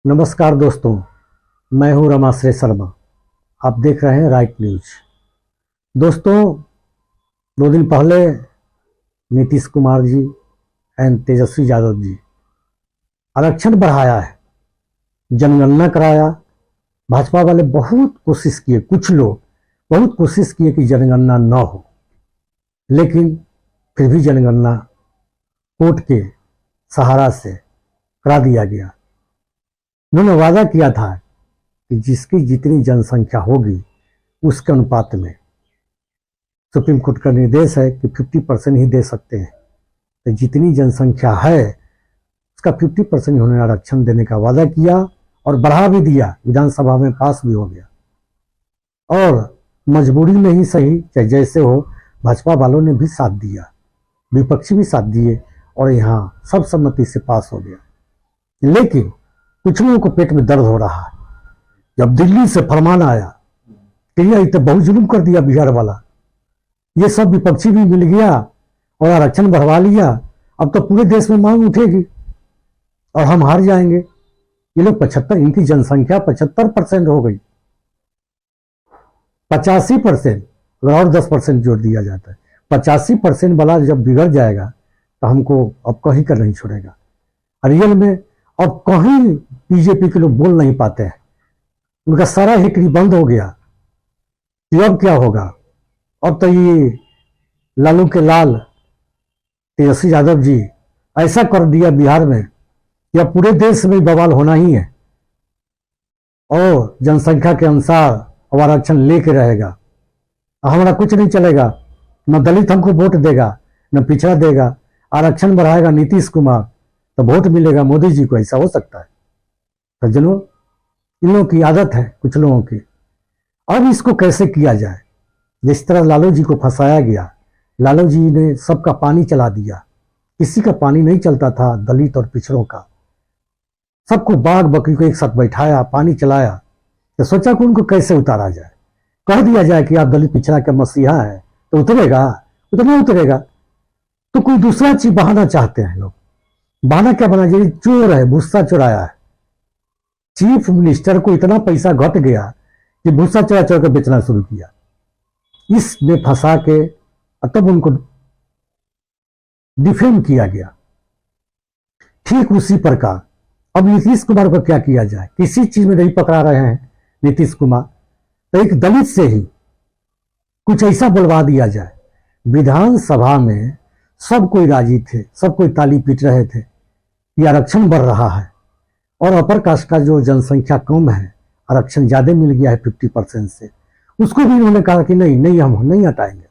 नमस्कार दोस्तों, मैं हूं रमाश्रय शर्मा। आप देख रहे हैं राइट न्यूज। दोस्तों, 2 दिन पहले नीतीश कुमार जी एंड तेजस्वी यादव जी आरक्षण बढ़ाया है, जनगणना कराया। भाजपा वाले बहुत कोशिश किए, कुछ लोग बहुत कोशिश किए कि जनगणना न हो, लेकिन फिर भी जनगणना कोर्ट के सहारा से करा दिया गया। उन्होंने वादा किया था कि जिसकी जितनी जनसंख्या होगी उसके अनुपात में, सुप्रीम कोर्ट का निर्देश है कि 50% ही दे सकते हैं, तो जितनी जनसंख्या है उसका 50% ही उन्होंने आरक्षण देने का वादा किया और बढ़ा भी दिया। विधानसभा में पास भी हो गया और मजबूरी में ही सही, चाहे जैसे हो, भाजपा वालों ने भी साथ दिया, विपक्षी भी साथ दिए और यहाँ सब सम्मति से पास हो गया। लेकिन कुछ लोगों को पेट में दर्द हो रहा है। जब दिल्ली से फरमान आया कि यह तो बहुत जुल्म कर दिया बिहार वाला, ये सब विपक्षी भी मिल गया और आरक्षण बढ़वा लिया, अब तो पूरे देश में मांग उठेगी और हम हार जाएंगे। ये लोग 75, इनकी जनसंख्या 75% हो गई, 85%, अगर और 10% जोड़ दिया जाता है, 85% वाला जब बिगड़ जाएगा तो हमको अब कहीं कर नहीं छोड़ेगा। रियल में अब कहीं बीजेपी के लोग बोल नहीं पाते हैं, उनका सारा हिकड़ी बंद हो गया कि अब क्या होगा। अब तो ये लालू के लाल तेजस्वी यादव जी ऐसा कर दिया बिहार में कि अब पूरे देश में बवाल होना ही है और जनसंख्या के अनुसार अब आरक्षण लेके रहेगा। हमारा कुछ नहीं चलेगा, न दलित हमको वोट देगा न पिछड़ा देगा। आरक्षण बढ़ाएगा नीतीश कुमार तो वोट मिलेगा मोदी जी को, ऐसा हो सकता है? सज्जनों, इन लोगों की आदत है, कुछ लोगों की। अब इसको कैसे किया जाए? जिस तरह लालू जी को फंसाया गया, लालू जी ने सबका पानी चला दिया, किसी का पानी नहीं चलता था, दलित और पिछड़ों का। सबको बाघ बकरी को एक साथ बैठाया, पानी चलाया, तो सोचा कि उनको कैसे उतारा जाए। कह दिया जाए कि आप दलित पिछड़ा के मसीहा हैं तो उतरेगा, उतना उतरेगा। तो कोई दूसरा चीज बहाना चाहते हैं लोग। बहाना क्या बना? ये चोर है, भूसा चुराया है। चीफ मिनिस्टर को इतना पैसा घट गया कि भूसा चुरा चुरा कर बेचना शुरू किया। इसमें फंसा के तब उनको डिफेम किया गया। ठीक उसी प्रकार अब नीतीश कुमार को क्या किया जाए? किसी चीज में नहीं पकड़ा रहे हैं नीतीश कुमार, तो एक दलित से ही कुछ ऐसा बुलवा दिया जाए। विधानसभा में सब कोई राजी थे, सब कोई ताली पीट रहे थे कि आरक्षण बढ़ रहा है और अपर कास्ट का जो जनसंख्या कम है, आरक्षण ज्यादा मिल गया है 50% से, उसको भी उन्होंने कहा कि नहीं नहीं, हम नहीं हटाएंगे।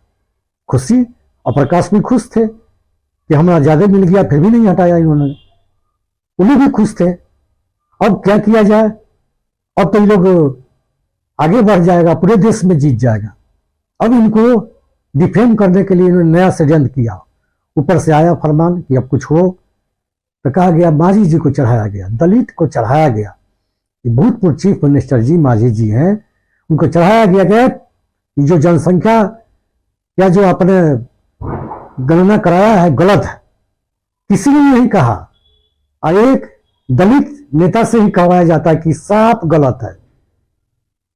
खुशी, अपर कास्ट भी खुश थे कि हमारा ज्यादा मिल गया, फिर भी नहीं हटाया इन्होंने, उन्हें भी खुश थे। अब क्या किया जाए? अब तो ये लोग आगे बढ़ जाएगा, पूरे देश में जीत जाएगा। अब इनको डिफेम करने के लिए इन्होंने नया षड्यंत्र किया। ऊपर से आया फरमान कि अब कुछ हो, तो कहा गया मांझी जी को चढ़ाया गया, दलित को चढ़ाया गया। भूतपूर्व चीफ मिनिस्टर जी मांझी जी हैं, उनको चढ़ाया गया कि जो जनसंख्या या जो आपने गणना कराया है गलत है। किसी ने नहीं कहा, और एक दलित नेता से ही कहवाया जाता है कि साफ गलत है।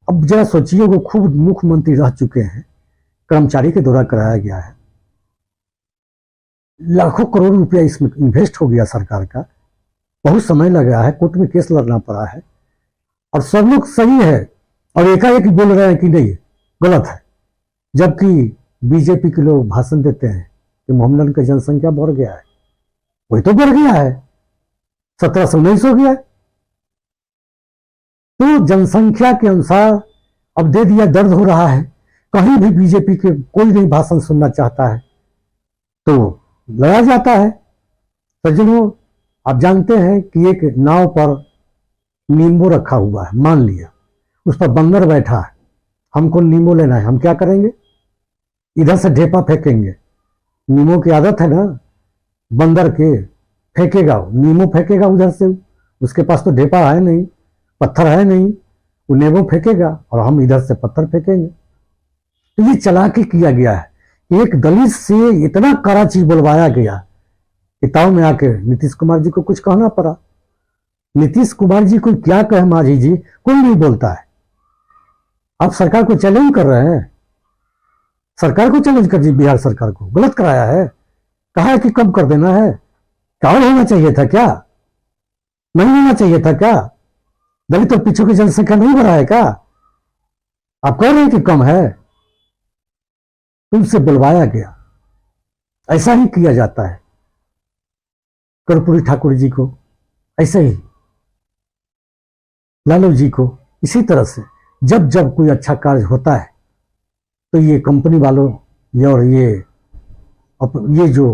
अब जरा सोचिए, वो खूब मुख्यमंत्री रह चुके हैं, कर्मचारी के द्वारा कराया गया है, लाखों करोड़ रुपया इसमें इन्वेस्ट हो गया सरकार का, बहुत समय लगा है, कोर्ट में केस लड़ना पड़ा है और सब लोग सही है और एकाएक बोल रहे हैं कि नहीं गलत है। जबकि बीजेपी के लोग भाषण देते हैं कि मोहम्मदन की जनसंख्या बढ़ गया है, वही तो बढ़ गया है, 17 से 19 हो गया है। तो जनसंख्या के अनुसार अब दे दिया, दर्द हो रहा है। कहीं भी बीजेपी के कोई नहीं भाषण सुनना चाहता है तो लड़ा जाता है। सज्जनों, आप जानते हैं कि एक नाव पर नींबू रखा हुआ है, मान लिया उस पर बंदर बैठा है, हमको नींबू लेना है, हम क्या करेंगे? इधर से ढेपा फेंकेंगे। नींबू की आदत है ना बंदर के, फेंकेगा नींबू, फेंकेगा उधर से, उसके पास तो ढेपा है नहीं, पत्थर है नहीं, वो नींबू फेंकेगा और हम इधर से पत्थर फेंकेंगे। तो ये चालाकी किया गया है। एक दलित से इतना कड़ा चीज बुलवाया गया कि ताव में आके नीतीश कुमार जी को कुछ कहना पड़ा। नीतीश कुमार जी को क्या कहे माझी जी, कोई नहीं बोलता है। आप सरकार को चैलेंज कर रहे हैं, सरकार को चैलेंज कर दी, बिहार सरकार को गलत कराया है, कहा है कि कम कर देना है। क्या और होना चाहिए था क्या? नहीं होना चाहिए था क्या? दलित और पिछड़ों की जनसंख्या नहीं बढ़ा है क्या? आप कह रहे हैं कि कम है, तुमसे बुलवाया गया। ऐसा ही किया जाता है कर्पूरी ठाकुर जी को, ऐसे ही लालू जी को। इसी तरह से जब जब कोई अच्छा कार्य होता है तो ये कंपनी वालों और ये जो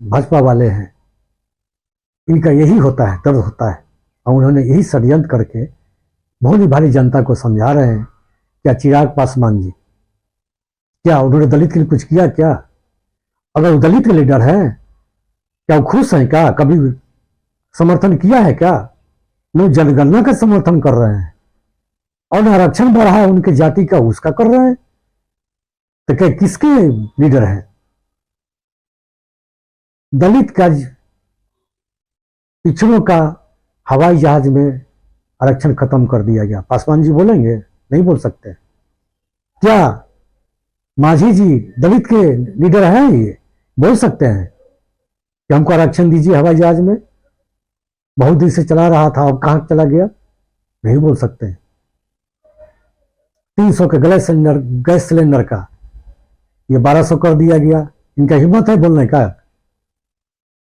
भाजपा वाले हैं, इनका यही होता है, दर्द होता है। और उन्होंने यही षड्यंत्र करके बहुत ही भारी जनता को समझा रहे हैं। क्या चिराग पासवान जी, क्या उन्होंने दलित के लिए कुछ किया क्या? अगर वो दलित के लीडर हैं, क्या वो खुश हैं क्या? कभी समर्थन किया है क्या? वो जनगणना का समर्थन कर रहे हैं और आरक्षण बढ़ा है उनके जाति का, उसका कर रहे हैं। तो क्या किसके लीडर हैं? दलित का, पिछड़ों का हवाई जहाज में आरक्षण खत्म कर दिया गया। पासवान जी बोलेंगे? नहीं बोल सकते। क्या माझी जी दलित के लीडर हैं? ये बोल सकते हैं कि हमको आरक्षण दीजिए हवाई जहाज में, बहुत दिन से चला रहा था, अब कहां चला गया? नहीं बोल सकते। 300 के गैस सिलेंडर का ये 1200 कर दिया गया। इनका हिम्मत है बोलने का?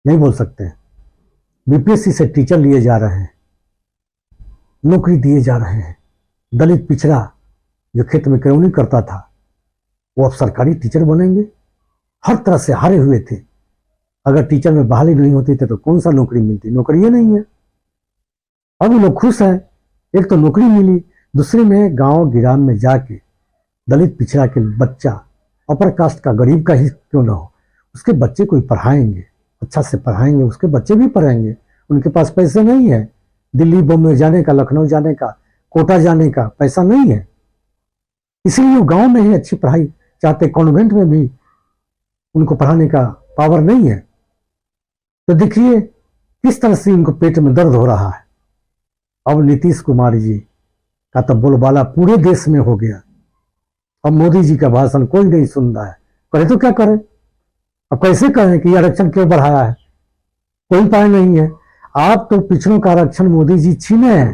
नहीं बोल सकते। बीपीएससी से टीचर लिए जा रहे हैं, नौकरी दिए जा रहे हैं। दलित पिछड़ा जो खेत में करौनी करता था, वो अब सरकारी टीचर बनेंगे। हर तरह से हारे हुए थे। अगर टीचर में बहाली नहीं होती थी तो कौन सा नौकरी मिलती? नौकरी ही नहीं है। अब लोग खुश हैं, एक तो नौकरी मिली, दूसरे में गांव गिराम में जाके दलित पिछड़ा के बच्चा, अपर कास्ट का, गरीब का ही क्यों ना हो, उसके बच्चे को पढ़ाएंगे, अच्छा से पढ़ाएंगे, उसके बच्चे भी पढ़ेंगे। उनके पास पैसे नहीं है दिल्ली बॉम्बे जाने का, लखनऊ जाने का, कोटा जाने का, पैसा नहीं है। इसलिए वो गांव में ही अच्छी पढ़ाई चाहते। कॉन्वेंट में भी उनको पढ़ाने का पावर नहीं है। तो देखिए किस तरह से उनको पेट में दर्द हो रहा है। अब नीतीश कुमार जी का तो बोलबाला पूरे देश में हो गया। अब मोदी जी का भाषण कोई नहीं सुन रहा है। करे तो क्या करे? अब कैसे कहें कि आरक्षण क्यों बढ़ाया है? कोई उपाय नहीं है। आप तो पिछड़ों का आरक्षण मोदी जी छीने हैं।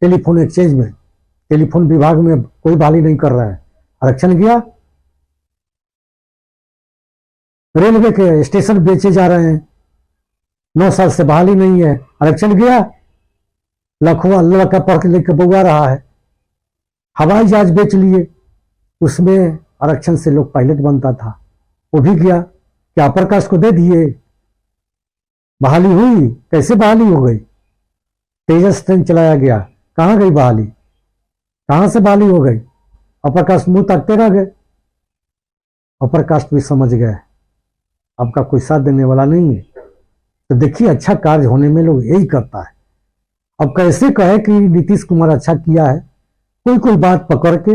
टेलीफोन एक्सचेंज में, टेलीफोन विभाग में कोई बहाली नहीं कर रहा है, आरक्षण गया। रेलवे के स्टेशन बेचे जा रहे हैं, 9 साल से बहाली नहीं है, आरक्षण गया। लखवा लड़का पढ़ के लेकर बउआ रहा है। हवाई जहाज बेच लिए, उसमें आरक्षण से लोग पायलट बनता था, वो भी गया। क्या अपर कास्ट को दे दिए? बहाली हुई? कैसे बहाली हो गई? तेजस ट्रेन चलाया गया, कहां गई बहाली? कहां से बहाली हो गई? अपर कास्ट मुंह ताकते रह गए। अपर कास्ट भी समझ गए आपका कोई साथ देने वाला नहीं है। तो देखिए अच्छा कार्य होने में लोग यही करता है। अब कैसे कहे कि नीतीश कुमार अच्छा किया है? कोई कोई बात पकड़ के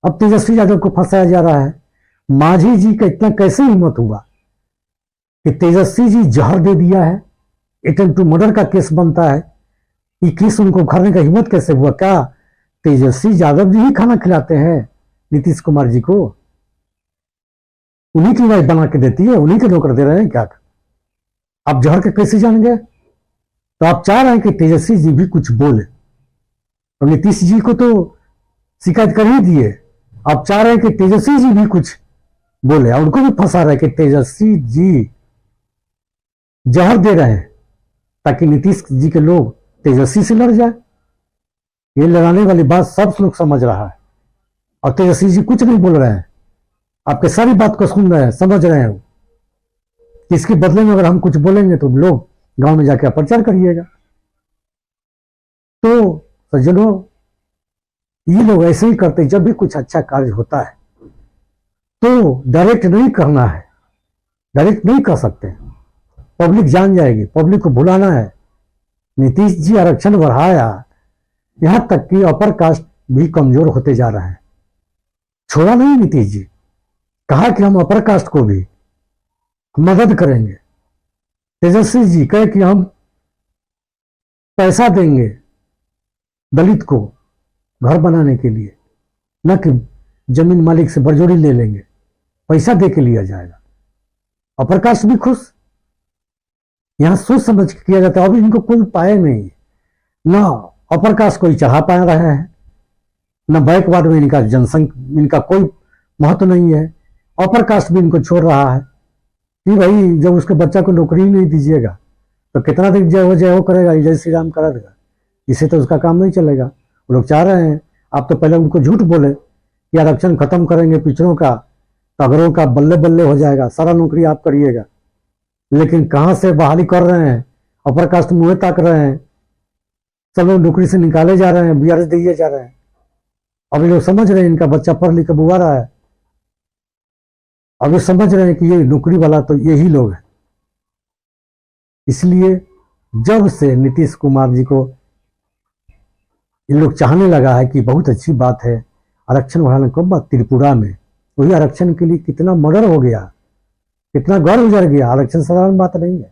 अब तेजस्वी यादव को फंसाया जा रहा है। माझी जी का इतना कैसे हिम्मत हुआ कि तेजस्वी जी जहर दे दिया है, अटेम्प्ट टू मर्डर का केस बनता है। ये केस उनको उखाड़ने का हिम्मत कैसे हुआ? क्या तेजस्वी यादव जी ही खाना खिलाते हैं नीतीश कुमार जी को? उन्हीं की वाइफ बना के देती है, उन्हीं के नौकर दे रहे हैं क्या? आप जहर के कैसे जान गए? तो आप चाह रहे हैं कि तेजस्वी जी भी कुछ बोले। तो नीतीश जी को तो शिकायत कर ही दिए, आप चाह रहे हैं कि तेजस्वी जी भी कुछ बोले और उनको भी फंसा रहे हैं कि तेजस्वी जी जहर दे रहे हैं ताकि नीतीश जी के लोग तेजस्वी से लड़ जाए। ये लड़ाने वाली बात सब लोग समझ रहा है और तेजस्वी जी कुछ नहीं बोल रहे हैं। आपके सारी बात को सुन रहे हैं, समझ रहे हैं कि इसके बदले में अगर हम कुछ बोलेंगे तो लोग गांव में जाकर प्रचार करिएगा। तो सज्जनों, ये लोग ऐसे ही करते। जब भी कुछ अच्छा कार्य होता है तो डायरेक्ट नहीं करना है, डायरेक्ट नहीं कर सकते, पब्लिक जान जाएगी, पब्लिक को भुलाना है। नीतीश जी आरक्षण बढ़ाया, यहां तक कि अपर कास्ट भी कमजोर होते जा रहे हैं। छोड़ा नहीं नीतीश जी, कहा कि हम अपर कास्ट को भी मदद करेंगे। तेजस्वी जी कहे कि हम पैसा देंगे दलित को घर बनाने के लिए, न कि जमीन मालिक से बरजोरी ले लेंगे, पैसा दे के लिया जाएगा। अपर कास्ट भी खुश, यहां सोच समझ के किया जाता है। अभी इनको कोई पाए नहीं, ना अपर कास्ट कोई चढ़ा पा रहा है, न बैकवर्ड में इनका कोई महत्व नहीं है। अपर कास्ट भी इनको छोड़ रहा है कि भाई जब उसके बच्चा को नौकरी नहीं दीजिएगा तो कितना दिन जय हो करेगा, जय श्री राम करा देगा, इससे तो उसका काम नहीं चलेगा। वो लोग चाह रहे हैं, आप तो पहले उनको झूठ बोले कि आरक्षण खत्म करेंगे पिछड़ों का, तगड़ों का बल्ले बल्ले हो जाएगा, सारा नौकरी आप करिएगा। लेकिन कहां से बहाली कर रहे हैं, अपर कास्ट मुंह ताक रहे हैं, सब लोग नौकरी से निकाले जा रहे हैं, बीआरएस दिए जा रहे हैं। अभी लोग समझ रहे हैं इनका बच्चा पढ़ लिख के बुआ रहा है, अभी समझ रहे हैं कि ये नौकरी वाला तो यही लोग हैं। इसलिए जब से नीतीश कुमार जी को इन लोग चाहने लगा है कि बहुत अच्छी बात है आरक्षण बढ़ाने को, बात त्रिपुरा में वही आरक्षण के लिए कितना मर्डर हो गया, कितना गौर गुजर गया। आरक्षण साधारण बात नहीं है।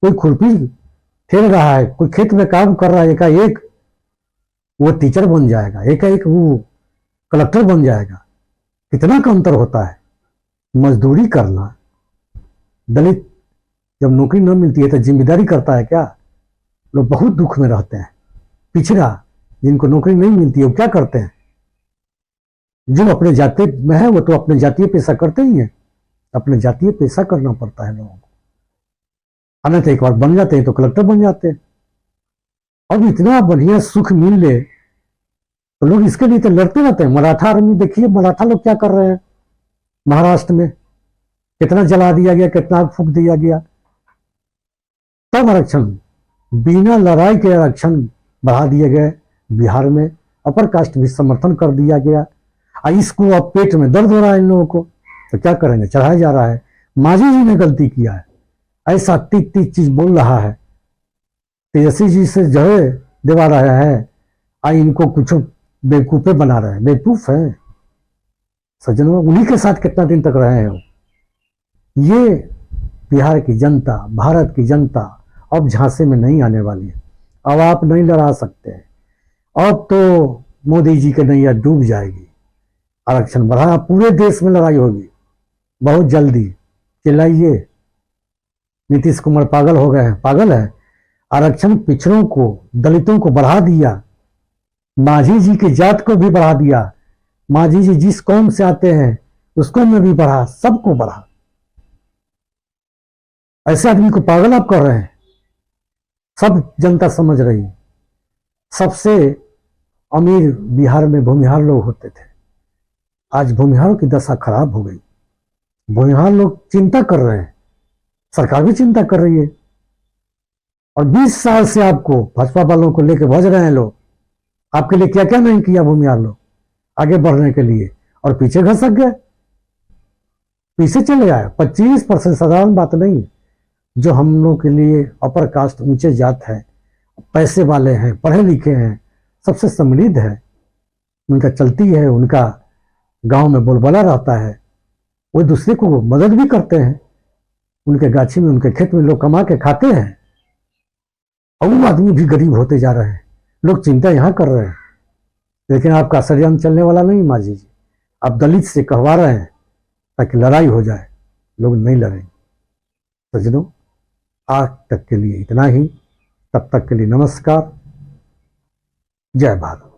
कोई खुरपी ठेल रहा है, कोई खेत में काम कर रहा है, एकाएक वो टीचर बन जाएगा, एकाएक वो कलेक्टर बन जाएगा। कितना का अंतर होता है। मजदूरी करना, दलित जब नौकरी न मिलती है तो जिम्मेदारी करता है क्या? लोग बहुत दुख में रहते हैं। पिछड़ा जिनको नौकरी नहीं मिलती है वो क्या करते हैं? जो अपने जाति में है वो तो अपने जातीय पेशा करते ही हैं, अपने जातीय पेशा करना पड़ता है लोगों को। अन्यथा एक बार बन जाते हैं तो कलेक्टर बन जाते हैं। अब इतना बढ़िया सुख मिल ले तो लोग इसके लिए तो लड़ते रहते हैं। मराठा आर्मी देखिए, मराठा लोग क्या कर रहे हैं महाराष्ट्र में, कितना जला दिया गया, कितना फूक दिया गया। तब आरक्षण, बिना लड़ाई के आरक्षण बढ़ा दिए गए। बिहार में अपर कास्ट भी समर्थन कर दिया गया। इसको अब पेट में दर्द हो रहा है इन लोगों को, तो क्या करेंगे, चढ़ाया जा रहा है। मांझी जी ने गलती किया है, ऐसा तीत तीत चीज बोल रहा है, तेजस्वी जी से जड़े दिवा रहा है, इनको कुछ बेवकूफे बना रहे हैं। बेवकूफ है सज्जनों, उन्हीं के साथ कितना दिन तक रहे हैं। ये बिहार की जनता, भारत की जनता अब झांसे में नहीं आने वाली है। अब आप नहीं लड़ा सकते हैं। अब तो मोदी जी की नैया डूब जाएगी। आरक्षण बढ़ा, पूरे देश में लड़ाई होगी बहुत जल्दी। चिल्लाइए, नीतीश कुमार पागल हो गए हैं, पागल है। आरक्षण पिछड़ों को, दलितों को बढ़ा दिया, मांझी जी की जात को भी बढ़ा दिया। मांझी जी जिस कौम से आते हैं उसको में भी बढ़ा, सबको बढ़ा। ऐसे आदमी को पागल आप कर रहे हैं। सब जनता समझ रही है। सबसे अमीर बिहार में भूमिहार लोग होते थे, आज भूमिहारों की दशा खराब हो गई। भूमिहार लोग चिंता कर रहे हैं, सरकार भी चिंता कर रही है। और 20 साल से आपको भाजपा वालों को लेकर भज रहे हैं लोग। आपके लिए क्या क्या नहीं किया भूमिहार लोग आगे बढ़ने के लिए, और पीछे घसक गए, पीछे चले आए। 25% साधारण बात नहीं है। जो हम लोग के लिए अपर कास्ट, ऊंचे जात है, पैसे वाले हैं, पढ़े लिखे हैं, सबसे समृद्ध है, उनका चलती है, उनका गांव में बोलबाला रहता है, वो दूसरे को मदद भी करते हैं। उनके गाछी में, उनके खेत में लोग कमा के खाते हैं। और वो आदमी भी गरीब होते जा रहे हैं। लोग चिंता यहां कर रहे हैं, लेकिन आपका षड्यंत्र चलने वाला नहीं मांझी जी। आप दलित से कहवा रहे हैं ताकि लड़ाई हो जाए, लोग नहीं लड़ेंगे। सज्जनों, आज तक के लिए इतना ही। तब तक के लिए नमस्कार, जय भारत।